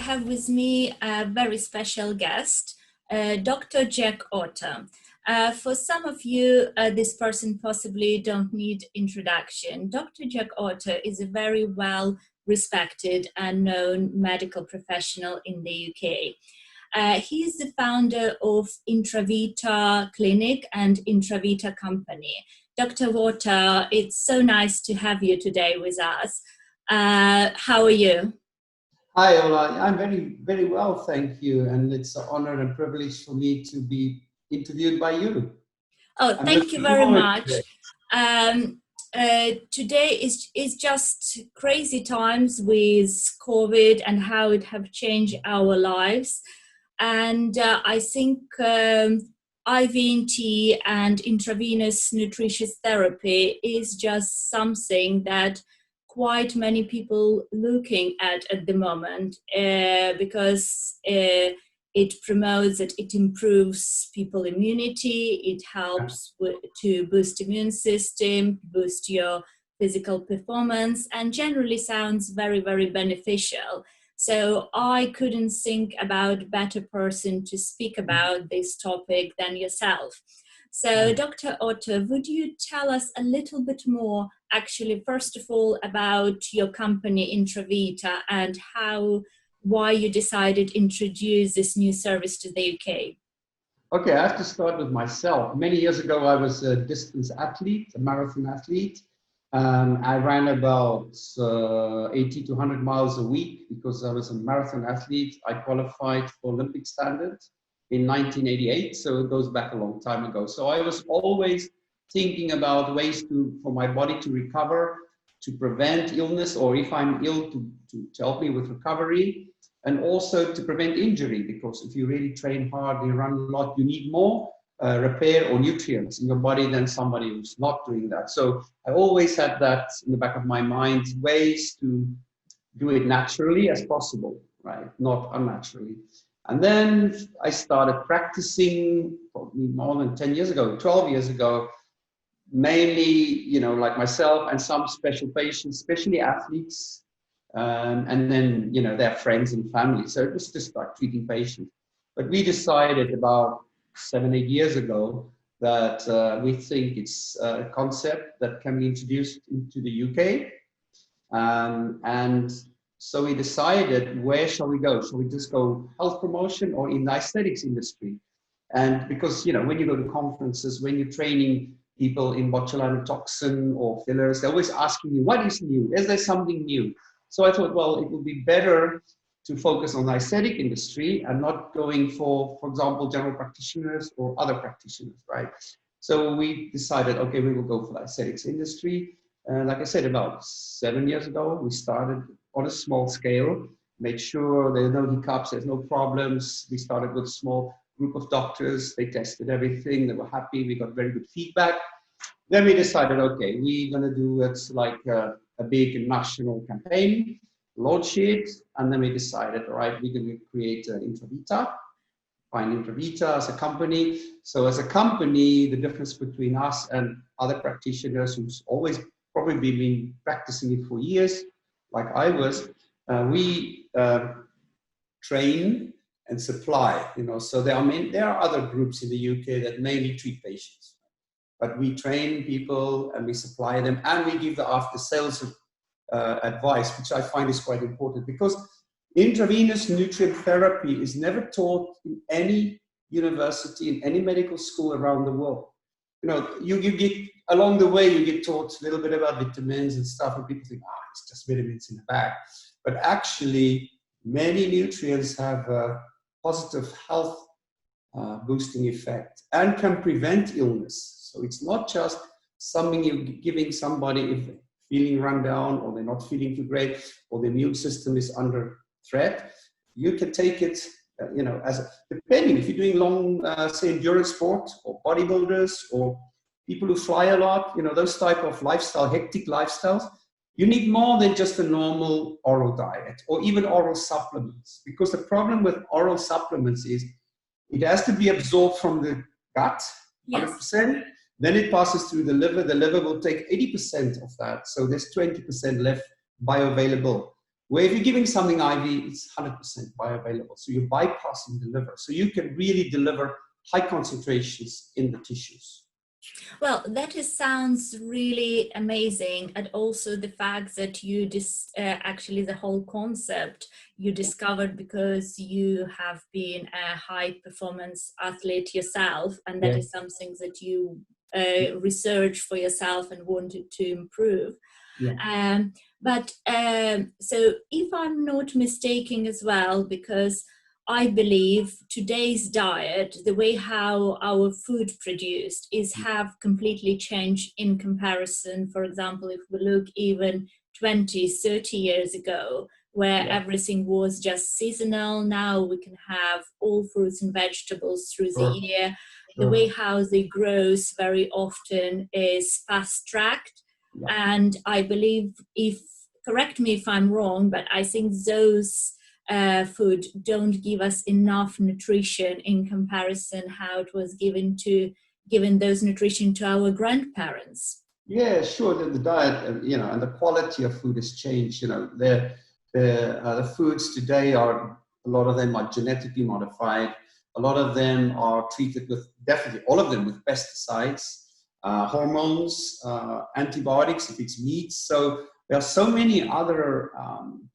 have with me a very special guest, Dr. Jacques Otto. For some of you, this person possibly don't need introduction. Dr. Jacques Otto is a very well respected and known medical professional in the UK. He's the founder of Intravita Clinic and Intravita Company. Dr. Otto, it's so nice to have you today with us. How are you? Hi, Ola. I'm very well, thank you. And it's an honor and privilege for me to be interviewed by you. Oh, thank you very much. Today is just crazy times with COVID and how it have changed our lives. And I think IVNT and intravenous nutritious therapy is just something that quite many people looking at the moment because it promotes that it improves people's immunity, it helps to boost immune system, boost your physical performance, and generally sounds very, very beneficial. So I couldn't think about a better person to speak about this topic than yourself. So Dr. Otto, would you tell us a little bit more, actually, first of all, about your company Intravita and why you decided to introduce this new service to the UK? Okay, I have to start with myself. Many years ago, I was a distance athlete, a marathon athlete. I ran about 80 to 100 miles a week because I was a marathon athlete. I qualified for Olympic standards in 1988, so it goes back a long time ago. So I was always thinking about ways for my body to recover, to prevent illness, or if I'm ill, to help me with recovery, and also to prevent injury, because if you really train hard and you run a lot, you need more repair or nutrients in your body than somebody who's not doing that. So I always had that in the back of my mind, ways to do it naturally as possible, right? Not unnaturally. And then I started practicing probably more than 10 years ago, 12 years ago, mainly, like myself and some special patients, especially athletes, and then, their friends and family. So it was just like treating patients. But we decided about 7-8 years ago that we think it's a concept that can be introduced into the UK. And so we decided, where shall we go? Shall we just go health promotion or in the aesthetics industry? And because, when you go to conferences, when you're training people in botulinum toxin or fillers, they're always asking you, what is new? Is there something new? So I thought, well, it would be better to focus on the aesthetic industry and not going for example, general practitioners or other practitioners, right? So we decided, okay, we will go for the aesthetics industry. And like I said, about 7 years ago, we started on a small scale, made sure there are no hiccups, there's no problems. We started with a small group of doctors. They tested everything. They were happy. We got very good feedback. Then we decided, okay, we're going to do it like a big national campaign, launch it. And then we decided, all right, we're going to create Intravita, find Intravita as a company. So as a company, the difference between us and other practitioners who's always probably been practicing it for years, like I was, we train and supply, so there are other groups in the UK that mainly treat patients, but we train people and we supply them and we give the after sales advice, which I find is quite important, because intravenous nutrient therapy is never taught in any university, in any medical school around the world. You get, along the way, you get taught a little bit about vitamins and stuff, and people think, it's just vitamins in the bag. But actually, many nutrients have a positive health boosting effect and can prevent illness. So it's not just something you're giving somebody if they're feeling run down or they're not feeling too great or the immune system is under threat. You can take it, depending if you're doing long, say, endurance sport or bodybuilders or people who fly a lot, those type of lifestyle, hectic lifestyles, you need more than just a normal oral diet or even oral supplements. Because the problem with oral supplements is it has to be absorbed from the gut, 100%. Then it passes through the liver. The liver will take 80% of that. So there's 20% left bioavailable. Where if you're giving something IV, it's 100% bioavailable. So you're bypassing the liver. So you can really deliver high concentrations in the tissues. Well, sounds really amazing, and also the fact that you actually the whole concept you discovered because you have been a high performance athlete yourself, and that is something that you researched for yourself and wanted to improve. So if I'm not mistaken as well, because I believe today's diet, the way how our food produced have completely changed in comparison. For example, if we look even 20, 30 years ago, where everything was just seasonal, now we can have all fruits and vegetables through the year. The way how they grow very often is fast-tracked. And I believe, correct me if I'm wrong, but I think those food don't give us enough nutrition in comparison how it was given those nutrition to our grandparents. Yeah, sure. The diet, you know, and the quality of food has changed. You know, the foods today a lot of them are genetically modified. A lot of them are treated with, definitely all of them, with pesticides, hormones, antibiotics if it's meat. So there are so many other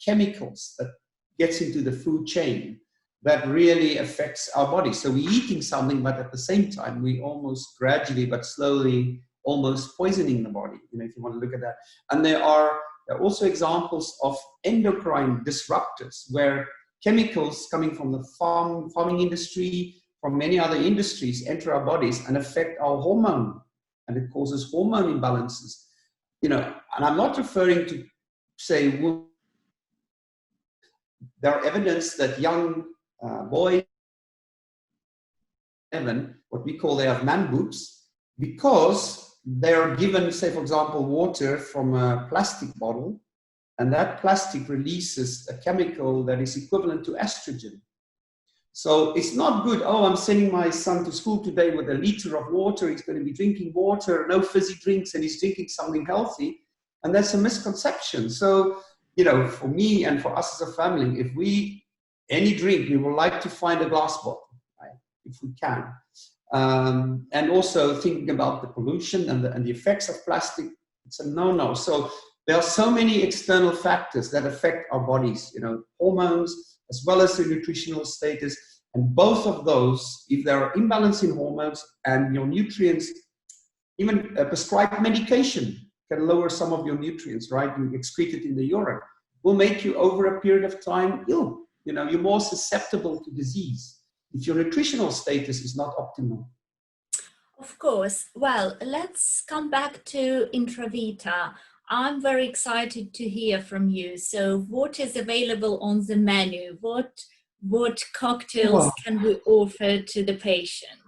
chemicals that gets into the food chain that really affects our body. So we're eating something, but at the same time, we almost gradually but slowly almost poisoning the body, you know, if you want to look at that. And there are also examples of endocrine disruptors where chemicals coming from the farming industry, from many other industries enter our bodies and affect our hormone, and it causes hormone imbalances. You know, and I'm not referring to, say, there are evidence that young boys, what we call, they have man boobs, because they're given, say, for example, water from a plastic bottle, and that plastic releases a chemical that is equivalent to estrogen. So it's not good. Oh, I'm sending my son to school today with a liter of water. He's going to be drinking water, no fizzy drinks, and he's drinking something healthy. And that's a misconception. So, you know, for me and for us as a family, if any drink, we would like to find a glass bottle, right, if we can. And also thinking about the pollution and the effects of plastic, it's a no-no. So there are so many external factors that affect our bodies, you know, hormones, as well as the nutritional status. And both of those, if there are imbalance in hormones and your nutrients, even prescribed medication can lower some of your nutrients, right? You excrete it in the urine, will make you over a period of time ill. You know, you're more susceptible to disease if your nutritional status is not optimal. Of course. Well, let's come back to Intravita. I'm very excited to hear from you. So what is available on the menu? What cocktails can we offer to the patient?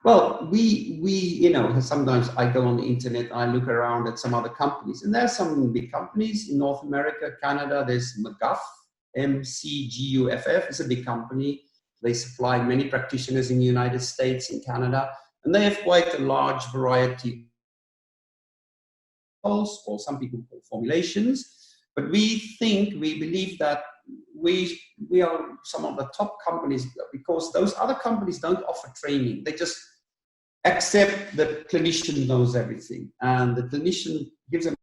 Well, we you know, sometimes I go on the internet, I look around at some other companies, and there are some big companies in North America, Canada. There's McGuff, MCGUFF, it's a big company. They supply many practitioners in the United States, in Canada, and they have quite a large variety, or some people call formulations. But we believe that we are some of the top companies, because those other companies don't offer training. They just accept that the clinician knows everything, and the clinician gives them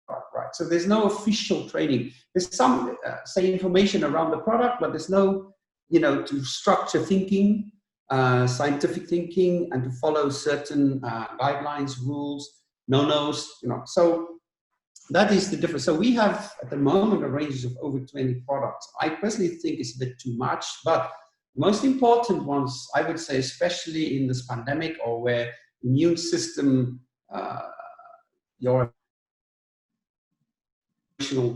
right. So there's no official training. There's some say information around the product, but there's no, you know, to structure thinking, scientific thinking, and to follow certain guidelines, rules, no-nos, you know. So that is the difference. So we have at the moment a range of over 20 products. I personally think it's a bit too much, but most important ones, I would say, especially in this pandemic, or where immune system, your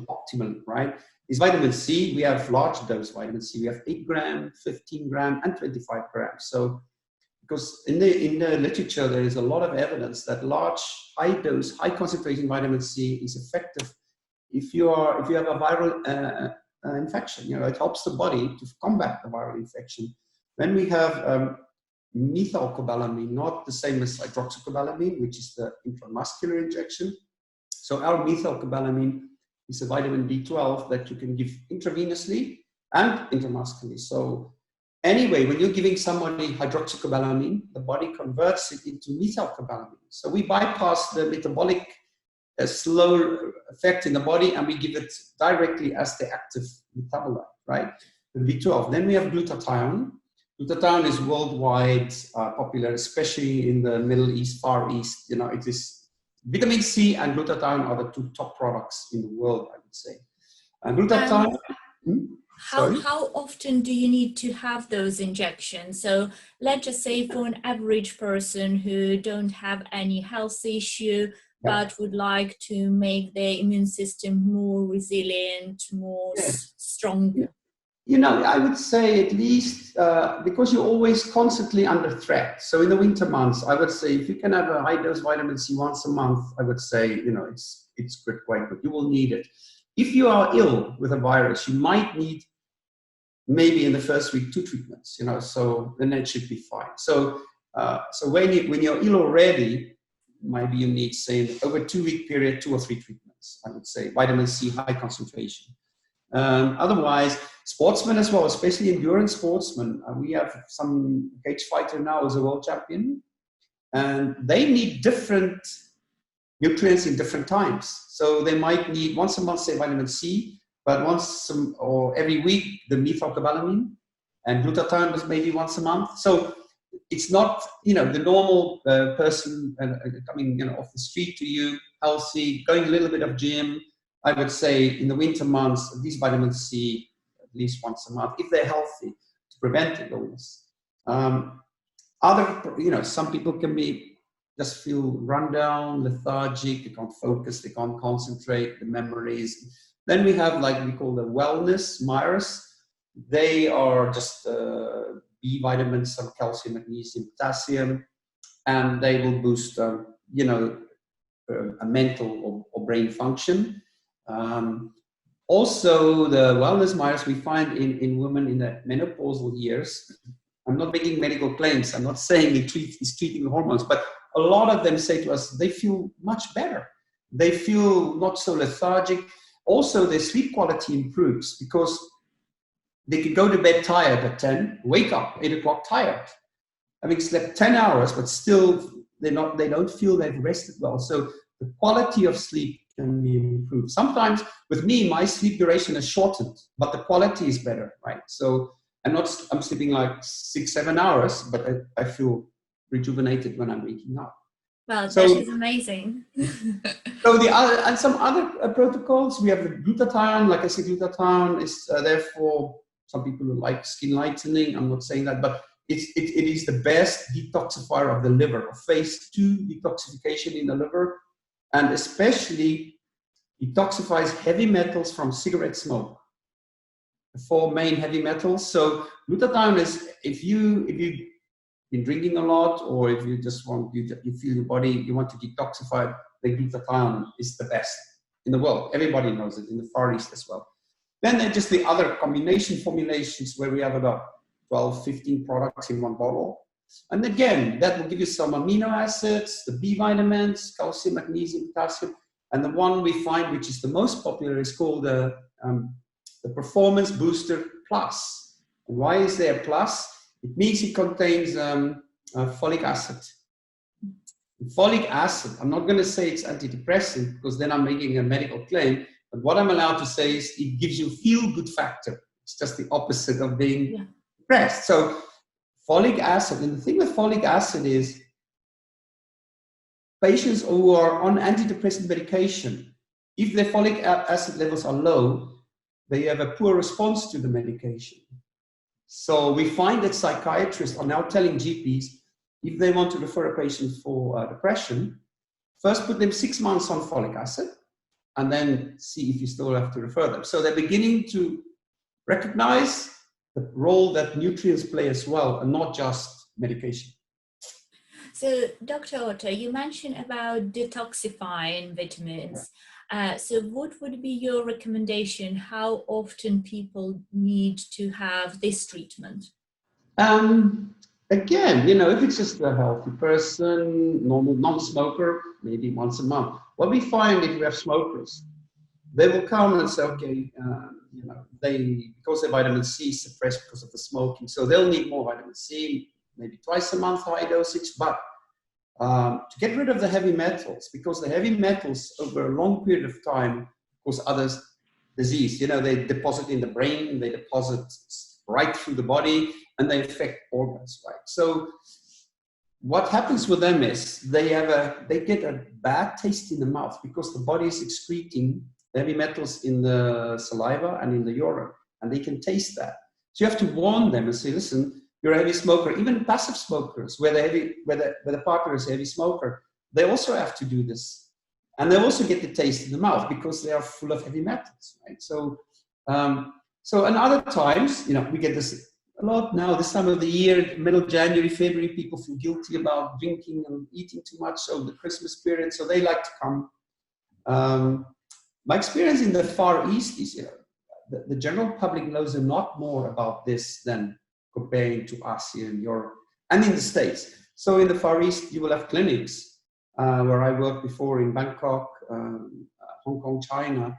optimum, right, is vitamin C. We have large dose vitamin C. We have 8 gram, 15 gram, and 25 grams. So, because in the literature, there is a lot of evidence that large, high dose, high concentration vitamin C is effective if you have a viral infection. You know, it helps the body to combat the viral infection. Then we have methylcobalamin, not the same as hydroxycobalamin, which is the intramuscular injection. So our methylcobalamin is a vitamin B12 that you can give intravenously and intramuscularly. So anyway, when you're giving somebody hydroxycobalamin, the body converts it into methylcobalamin. So we bypass the metabolic slow effect in the body, and we give it directly as the active metabolite, right? The B12. Then we have glutathione. Glutathione is worldwide popular, especially in the Middle East, Far East. You know, it is vitamin C and glutathione are the two top products in the world, I would say. And glutathione. How often do you need to have those injections? So let's just say for an average person who don't have any health issue, but would like to make their immune system more resilient, more strong. You know, I would say at least because you're always constantly under threat. So in the winter months, I would say if you can have a high dose vitamin C once a month, I would say, you know, it's quite good. You will need it. If you are ill with a virus, you might need maybe in the first week 2 treatments. You know, so then it should be fine. So when you're ill already, maybe you need, say, over a 2-week period, 2 or 3 treatments. I would say vitamin C, high concentration. Otherwise, sportsmen as well, especially endurance sportsmen. We have some cage fighter now as a world champion, and they need different nutrients in different times. So they might need once a month, say, vitamin C, but or every week the methylcobalamin, and glutathione was maybe once a month. So it's not, you know, the normal person coming, you know, off the street to you, healthy, going a little bit of gym. I would say in the winter months, at least vitamin C, at least once a month, if they're healthy, to prevent illness. Some people can just feel run down, lethargic, they can't focus, they can't concentrate, the memories. Then we have, like we call the wellness Myers. They are just B vitamins, some calcium, magnesium, potassium, and they will boost, a mental or brain function. Also, the wellness Myers we find in women in the menopausal years. I'm not making medical claims. I'm not saying it's treating the hormones, but a lot of them say to us they feel much better. They feel not so lethargic. Also, their sleep quality improves because they could go to bed tired at 10, wake up 8 o'clock tired, having slept 10 hours, but still they don't feel they've rested well. So the quality of sleep can be improved. Sometimes with me, my sleep duration is shortened, but the quality is better, right? So I'm sleeping like 6-7 hours, but I feel rejuvenated when I'm waking up. Wow, that is amazing. So and some other protocols, we have the glutathione. Like I said, glutathione is therefore some people who like skin lightening. I'm not saying that, but it is the best detoxifier of the liver, of phase 2 detoxification in the liver, and especially detoxifies heavy metals from cigarette smoke. The 4 main heavy metals. So glutathione is, if you've been drinking a lot, or if you just you feel your body, you want to detoxify, the glutathione is the best in the world. Everybody knows it, in the Far East as well. Then there are just the other combination formulations where we have about 12, 15 products in one bottle. And again, that will give you some amino acids, the B vitamins, calcium, magnesium, potassium. And the one we find, which is the most popular, is called the Performance Booster Plus. And why is there a plus? It means it contains folic acid. Folic acid, I'm not going to say it's antidepressant because then I'm making a medical claim, but what I'm allowed to say is it gives you feel-good factor. It's just the opposite of being depressed. So folic acid, and the thing with folic acid is patients who are on antidepressant medication, if their folic acid levels are low, they have a poor response to the medication. So we find that psychiatrists are now telling GPs, if they want to refer a patient for depression, first put them 6 months on folic acid, and then see if you still have to refer them. So they're beginning to recognize the role that nutrients play as well, and not just medication. So, Dr. Otto, you mentioned about detoxifying vitamins. So what would be your recommendation? How often people need to have this treatment? Again, if it's just a healthy person, normal non-smoker, maybe once a month. What we find if we have smokers, they will come and say, okay, you know, because their vitamin C is suppressed because of the smoking, so they'll need more vitamin C, maybe twice a month high dosage, but to get rid of the heavy metals, because the heavy metals over a long period of time cause others disease. You know, they deposit in the brain, they deposit right through the body, and they affect organs, right? So what happens with them is they get a bad taste in the mouth because the body is excreting heavy metals in the saliva and in the urine, and they can taste that. So you have to warn them and say, listen, you're a heavy smoker. Even passive smokers, where the partner is a heavy smoker, they also have to do this. And they also get the taste in the mouth because they are full of heavy metals, right? So, and other times, you know, we get this a lot now, this time of the year, middle January, February, people feel guilty about drinking and eating too much over the Christmas period, so they like to come. My experience in the Far East is, you know, the general public knows a lot more about this than comparing to us here in Europe and in the States. So in the Far East, you will have clinics where I worked before in Bangkok, Hong Kong, China.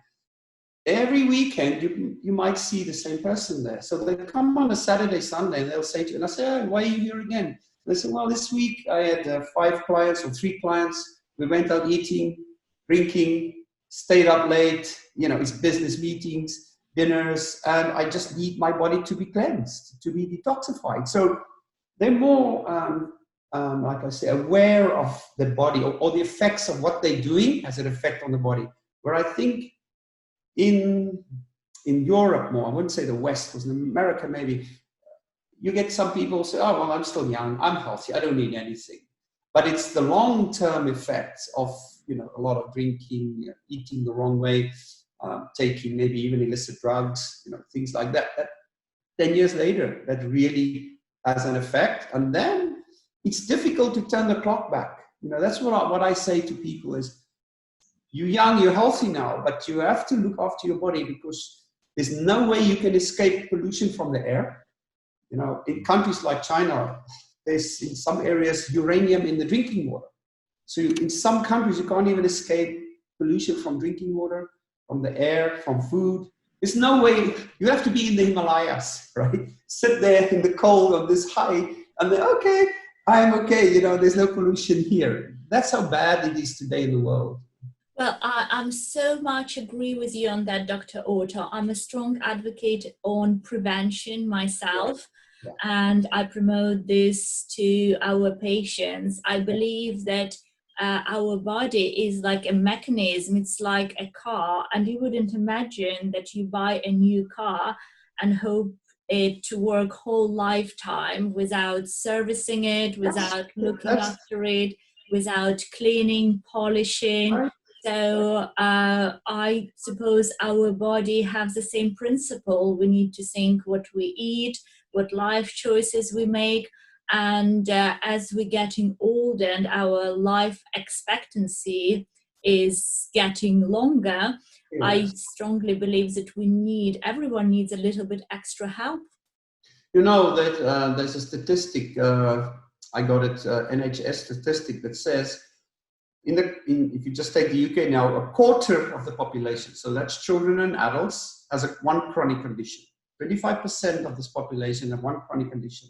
Every weekend, you might see the same person there. So they come on a Saturday, Sunday, and they'll say to you, and I say, oh, why are you here again? And they say, well, this week I had 5 clients or 3 clients. We went out eating, drinking, stayed up late, you know, it's business meetings, dinners, and I just need my body to be cleansed, to be detoxified. So they're more, like I say, aware of the body or the effects of what they're doing has an effect on the body. Where I think in Europe more, I wouldn't say the West, because in America maybe, you get some people say, oh, well, I'm still young, I'm healthy, I don't need anything. But it's the long-term effects of, you know, a lot of drinking, eating the wrong way, taking maybe even illicit drugs, you know, things like that, that 10 years later, that really has an effect. And then it's difficult to turn the clock back. You know, that's what I say to people is, you're young, you're healthy now, but you have to look after your body because there's no way you can escape pollution from the air. You know, in countries like China, there's in some areas uranium in the drinking water. So in some countries, you can't even escape pollution from drinking water, from the air, from food. There's no way. You have to be in the Himalayas, right? Sit there in the cold on this high and then, okay, I'm okay. You know, there's no pollution here. That's how bad it is today in the world. Well, I'm so much agree with you on that, Dr. Otto. I'm a strong advocate on prevention myself, and I promote this to our patients. I believe that our body is like a mechanism. It's like a car, and you wouldn't imagine that you buy a new car and hope it to work whole lifetime without servicing it, without looking after it, without cleaning, polishing. So I suppose our body has the same principle. We need to think what we eat, what life choices we make. And as we're getting older and our life expectancy is getting longer, I strongly believe that everyone needs a little bit extra help. You know that there's a statistic, I got it, NHS statistic that says, if you just take the UK now, a quarter of the population, so that's children and adults, has one chronic condition. 25% of this population have one chronic condition.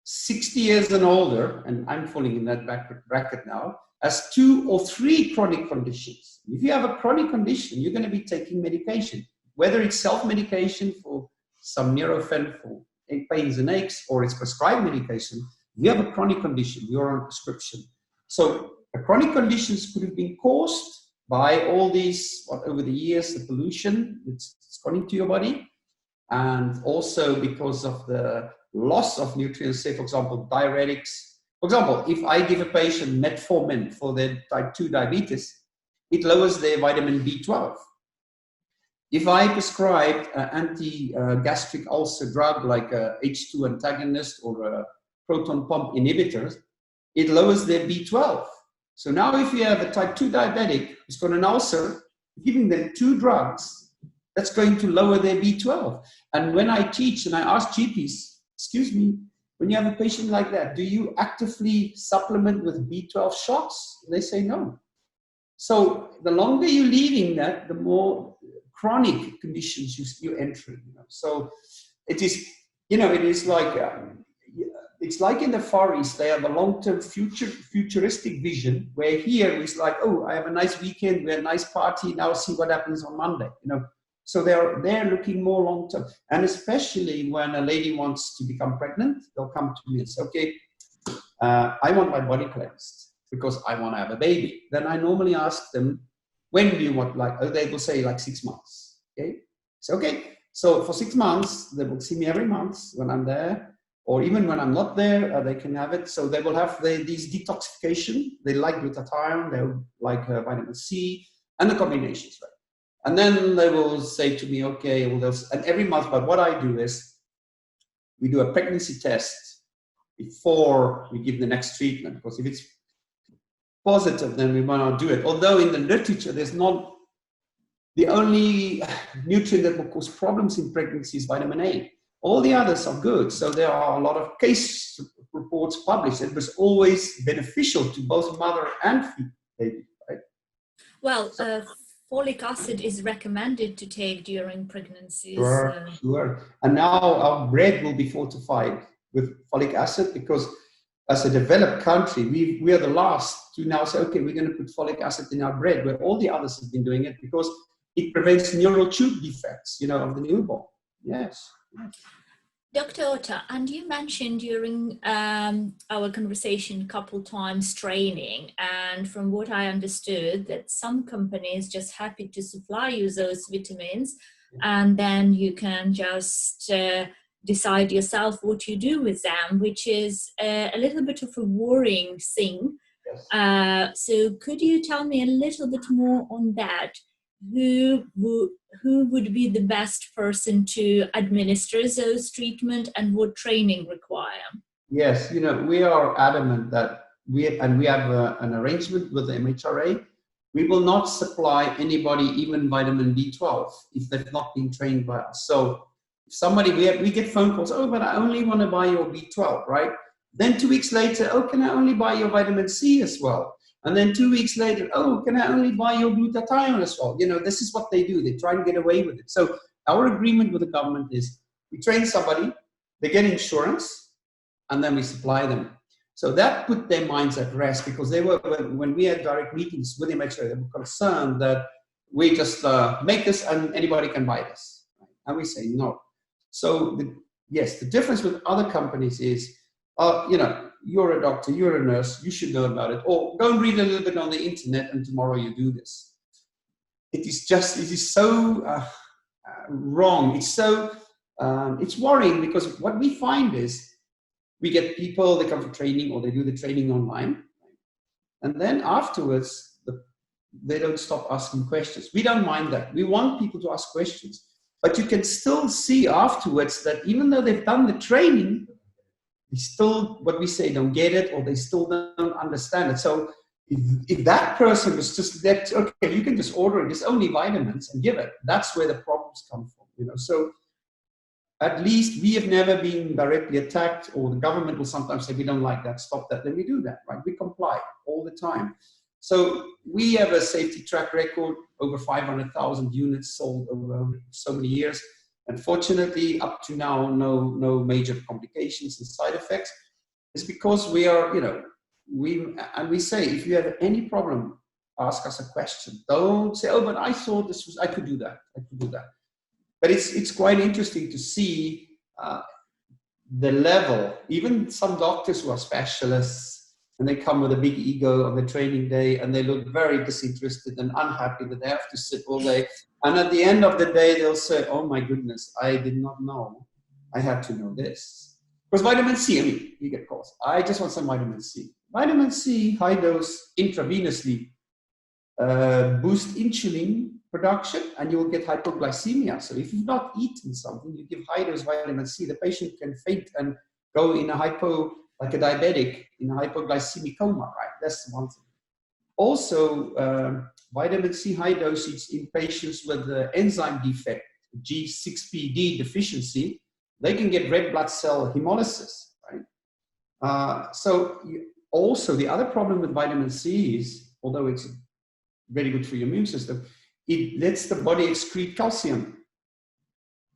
60 years and older, and I'm falling in that bracket now, has 2 or 3 chronic conditions. If you have a chronic condition, you're going to be taking medication, whether it's self-medication for some Nurofen for pains and aches, or it's prescribed medication. You have a chronic condition, you're on prescription. So the chronic conditions could have been caused by all these, over the years, the pollution that's gone into your body, and also because of the loss of nutrients, say, for example, diuretics. For example, if I give a patient metformin for their type 2 diabetes, it lowers their vitamin B12. If I prescribe an anti-gastric ulcer drug like a H2 antagonist or a proton pump inhibitor, it lowers their B12. So now if you have a type 2 diabetic who's got an ulcer, giving them 2 drugs, that's going to lower their B12. And when I teach and I ask GPs, excuse me, when you have a patient like that, do you actively supplement with B12 shots? They say no. So the longer you're leaving that, the more chronic conditions you enter. So it is, it is like it's like in the Far East, they have a long-term futuristic vision, where here it's like, oh, I have a nice weekend, we had a nice party, now see what happens on Monday. So they're looking more long-term, and especially when a lady wants to become pregnant, they'll come to me and say, okay, I want my body cleansed because I want to have a baby. Then I normally ask them, when do you want, they will say like 6 months. Okay, so okay, so for 6 months they will see me every month when I'm there, or even when I'm not there, they can have it. So they will have these detoxification. They like glutathione, they like vitamin C, and the combinations, right? And then they will say to me, okay, well, and every month. But what I do is, we do a pregnancy test before we give the next treatment, because if it's positive, then we might not do it. Although in the literature, there's not, the only nutrient that will cause problems in pregnancy is vitamin A. All the others are good. So there are a lot of case reports published. It was always beneficial to both mother and baby, right? Well, folic acid is recommended to take during pregnancies. Sure. And now our bread will be fortified with folic acid, because as a developed country, we are the last to now say, okay, we're going to put folic acid in our bread, where all the others have been doing it, because it prevents neural tube defects, of the newborn. Yes. Dr. Otto, and you mentioned during our conversation a couple times training, and from what I understood, that some companies just happy to supply you those vitamins, and then you can just decide yourself what you do with them, which is a little bit of a worrying thing. Yes. So could you tell me a little bit more on that? Who would be the best person to administer those treatment, and what training require? Yes, we are adamant that we have an arrangement with the MHRA. We will not supply anybody even vitamin B12 if they've not been trained by us. So if somebody, we get phone calls, oh, but I only want to buy your B12, right? Then 2 weeks later, oh, can I only buy your vitamin C as well? And then 2 weeks later, oh, can I only buy your glutathione as well? This is what they do. They try and get away with it. So our agreement with the government is, we train somebody, they get insurance, and then we supply them. So that put their minds at rest, because they were, when we had direct meetings with the MHRA, they were concerned that we just make this and anybody can buy this. And we say no. So yes, the difference with other companies is, you're a doctor, you're a nurse, you should know about it. Or go and read a little bit on the internet and tomorrow you do this. It is so wrong. It's so, it's worrying, because what we find is, we get people, they come for training, or they do the training online. And then afterwards, they don't stop asking questions. We don't mind that. We want people to ask questions. But you can still see afterwards that even though they've done the training, they still, what we say, don't get it, or they still don't understand it. So if that person was just that, okay, you can just order it, it's only vitamins, and give it. That's where the problems come from, So at least we have never been directly attacked, or the government will sometimes say, we don't like that, stop that. Then we do that, right? We comply all the time. So we have a safety track record, over 500,000 units sold over so many years. Unfortunately, up to now, no major complications and side effects. It's because we are, we say, if you have any problem, ask us a question. Don't say, oh, but I thought I could do that. But it's quite interesting to see the level. Even some doctors who are specialists, and they come with a big ego on the training day, and they look very disinterested and unhappy that they have to sit all day. And at the end of the day, they'll say, oh my goodness, I did not know. I had to know this. Because vitamin C, you get calls. I just want some vitamin C. Vitamin C, high dose, intravenously, boost insulin production, and you will get hypoglycemia. So if you've not eaten something, you give high dose vitamin C, the patient can faint and go in like a diabetic, in a hypoglycemic coma, right? That's one thing. Also, vitamin C high dosage in patients with the enzyme defect, G6PD deficiency, they can get red blood cell hemolysis, right? Also, the other problem with vitamin C is, although it's very good for your immune system, it lets the body excrete calcium.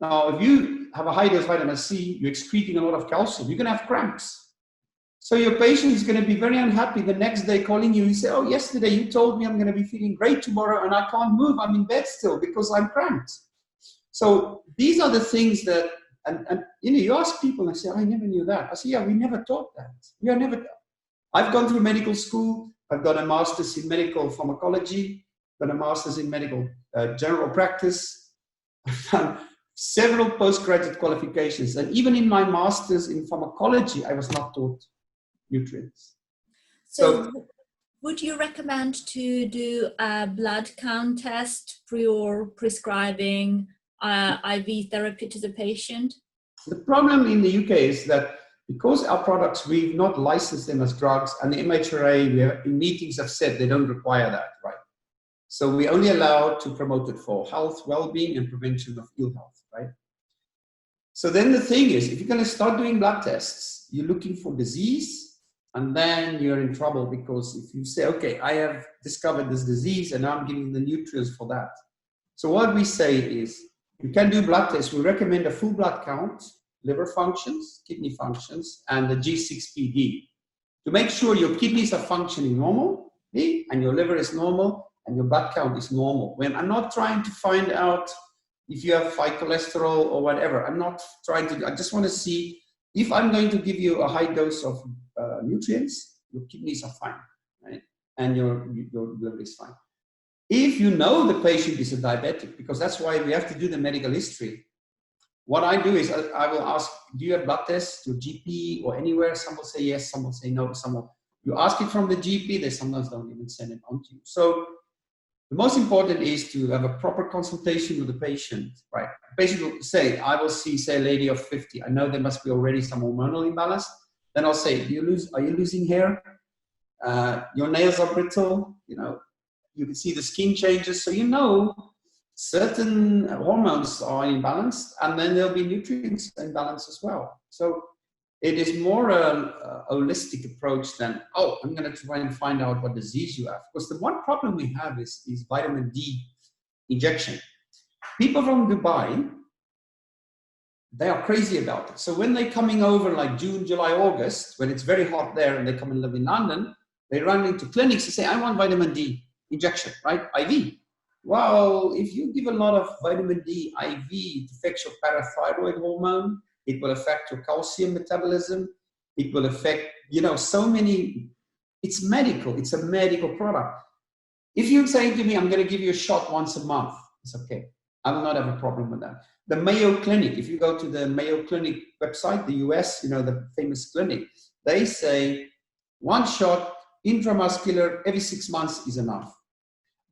Now, if you have a high dose vitamin C, you're excreting a lot of calcium, you're going to have cramps. So your patient is going to be very unhappy the next day calling you. You say, oh, yesterday you told me I'm going to be feeling great tomorrow and I can't move. I'm in bed still because I'm cramped. So these are the things that, and you ask people and say, I never knew that. I say, yeah, we never taught that. We are never. I've gone through medical school. I've got a master's in medical pharmacology, got a master's in medical general practice. I've done several postgraduate qualifications. And even in my master's in pharmacology, I was not taught nutrients. So would you recommend to do a blood count test prior prescribing IV therapy to the patient? The problem in the UK is that because our products, we've not licensed them as drugs, and the MHRA, we have, in meetings have said they don't require that, right? So we only allow to promote it for health, well-being, and prevention of ill health, right? So then the thing is, if you're going to start doing blood tests, you're looking for disease, and then you're in trouble, because if you say, okay, I have discovered this disease and I'm giving the nutrients for that. So what we say is, you can do blood tests. We recommend a full blood count, liver functions, kidney functions, and the G6PD to make sure your kidneys are functioning normally and your liver is normal and your blood count is normal. When I'm not trying to find out if you have high cholesterol or whatever, I'm not trying to, I just want to see if I'm going to give you a high dose of nutrients, your kidneys are fine, right? And your liver is fine. If you know the patient is a diabetic, because that's why we have to do the medical history, what I do is I will ask, do you have blood tests, your GP or anywhere? Some will say yes, some will say no, some will. You ask it from the GP, they sometimes don't even send it on to you. So the most important is to have a proper consultation with the patient, right? The patient will say, I will see, say, a lady of 50. I know there must be already some hormonal imbalance. Then I'll say, are you losing hair? Your nails are brittle, you can see the skin changes. So certain hormones are imbalanced, and then there'll be nutrients imbalance as well. So it is more a holistic approach than, oh, I'm going to try and find out what disease you have. Because the one problem we have is vitamin D injection. People from Dubai, they are crazy about it. So when they're coming over like June, July, August, when it's very hot there and they come and live in London, they run into clinics and say, I want vitamin D injection, right? IV. Well, if you give a lot of vitamin D IV, it affects your parathyroid hormone. It will affect your calcium metabolism. It will affect, so many. It's medical. It's a medical product. If you say to me, I'm going to give you a shot once a month, it's okay. I will not have a problem with that. The Mayo Clinic, if you go to the Mayo Clinic website, the US, the famous clinic, they say one shot intramuscular every 6 months is enough.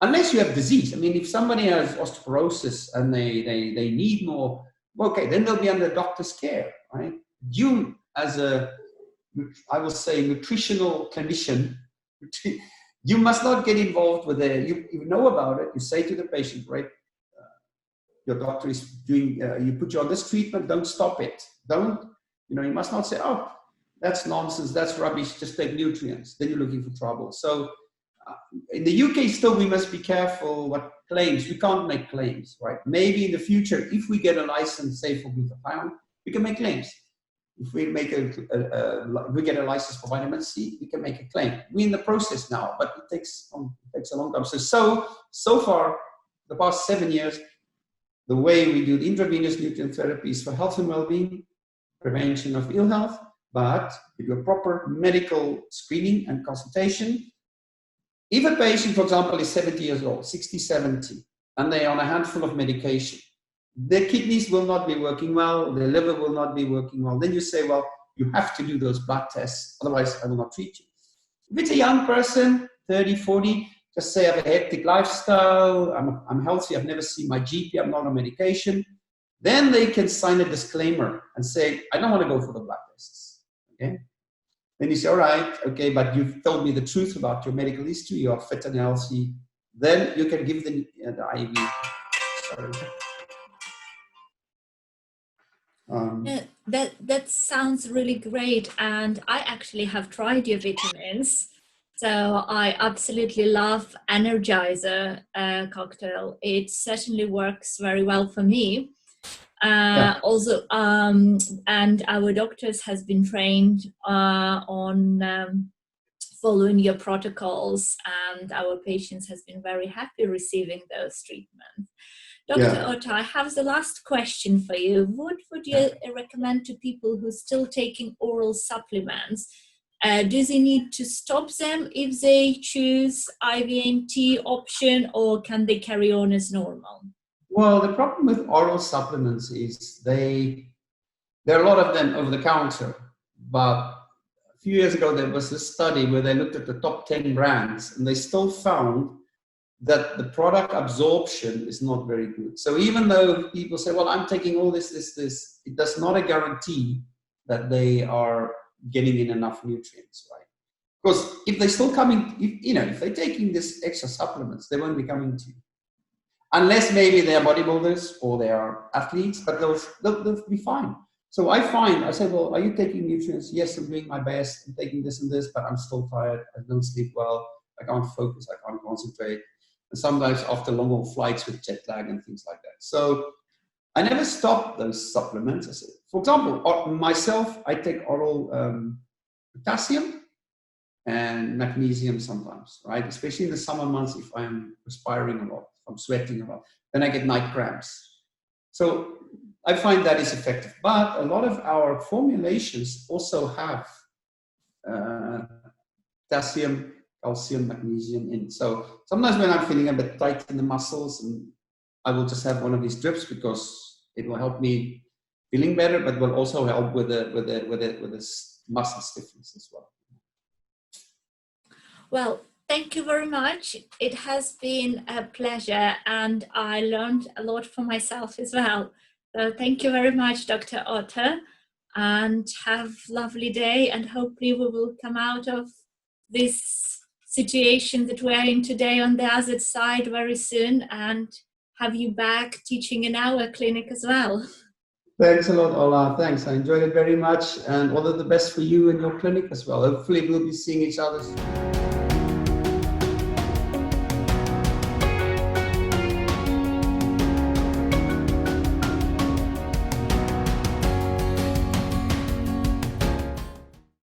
Unless you have disease. I mean, if somebody has osteoporosis and they need more, okay, then they'll be under doctor's care, right? You, as I will say, nutritional clinician, you must not get involved with you know about it, you say to the patient, right, your doctor is doing, you put you on this treatment, don't stop it. You must not say, oh, that's nonsense, that's rubbish, just take nutrients. Then you're looking for trouble. So in the UK still, we must be careful what claims. We can't make claims, right? Maybe in the future, if we get a license, say for glutathione, we can make claims. If we make we get a license for vitamin C, we can make a claim. We're in the process now, but it takes a long time. So far, the past 7 years, the way we do the intravenous nutrient therapy is for health and well-being, prevention of ill health, but with your proper medical screening and consultation. If a patient, for example, is 70 years old, 60, 70, and they're on a handful of medication, their kidneys will not be working well, their liver will not be working well, then you say, well, you have to do those blood tests, otherwise I will not treat you. If it's a young person, 30, 40, just say I have a hectic lifestyle, I'm healthy, I've never seen my GP, I'm not on medication, then they can sign a disclaimer and say, I don't want to go for the blood tests, okay? Then you say, all right, okay, but you've told me the truth about your medical history, you are fit and healthy, then you can give the IV. Sorry. That sounds really great, and I actually have tried your vitamins. So I absolutely love Energizer cocktail. It certainly works very well for me. Yeah, Also, and our doctors has been trained on following your protocols, and our patients has been very happy receiving those treatments. Dr. yeah, Otto, I have the last question for you. What would yeah. you recommend to people who are still taking oral supplements? Do they need to stop them if they choose IVNT option, or can they carry on as normal? Well, the problem with oral supplements is there are a lot of them over the counter, but a few years ago there was this study where they looked at the top 10 brands and they still found that the product absorption is not very good. So even though people say, well, I'm taking all this, it does not a guarantee that they are getting in enough nutrients, right? Because if they're still coming, if they're taking this extra supplements, they won't be coming to you. Unless maybe they are bodybuilders or they are athletes, but they'll be fine. So I say, well, are you taking nutrients? Yes, I'm doing my best. I'm taking this and this, but I'm still tired. I don't sleep well. I can't focus. I can't concentrate. And sometimes after long haul flights with jet lag and things like that. So I never stop those supplements. I say, for example, myself, I take oral potassium and magnesium sometimes, right? Especially in the summer months if I'm perspiring a lot, if I'm sweating a lot, then I get night cramps. So I find that is effective. But a lot of our formulations also have potassium, calcium, magnesium in. So sometimes when I'm feeling a bit tight in the muscles, and I will just have one of these drips because it will help me feeling better, but will also help with the muscle stiffness as well. Well, thank you very much. It has been a pleasure, and I learned a lot for myself as well. So thank you very much, Dr. Otto, and have a lovely day, and hopefully we will come out of this situation that we're in today on the other side very soon, and have you back teaching in our clinic as well. Thanks a lot, Ola. Thanks. I enjoyed it very much, and all of the best for you and your clinic as well. Hopefully we'll be seeing each other soon.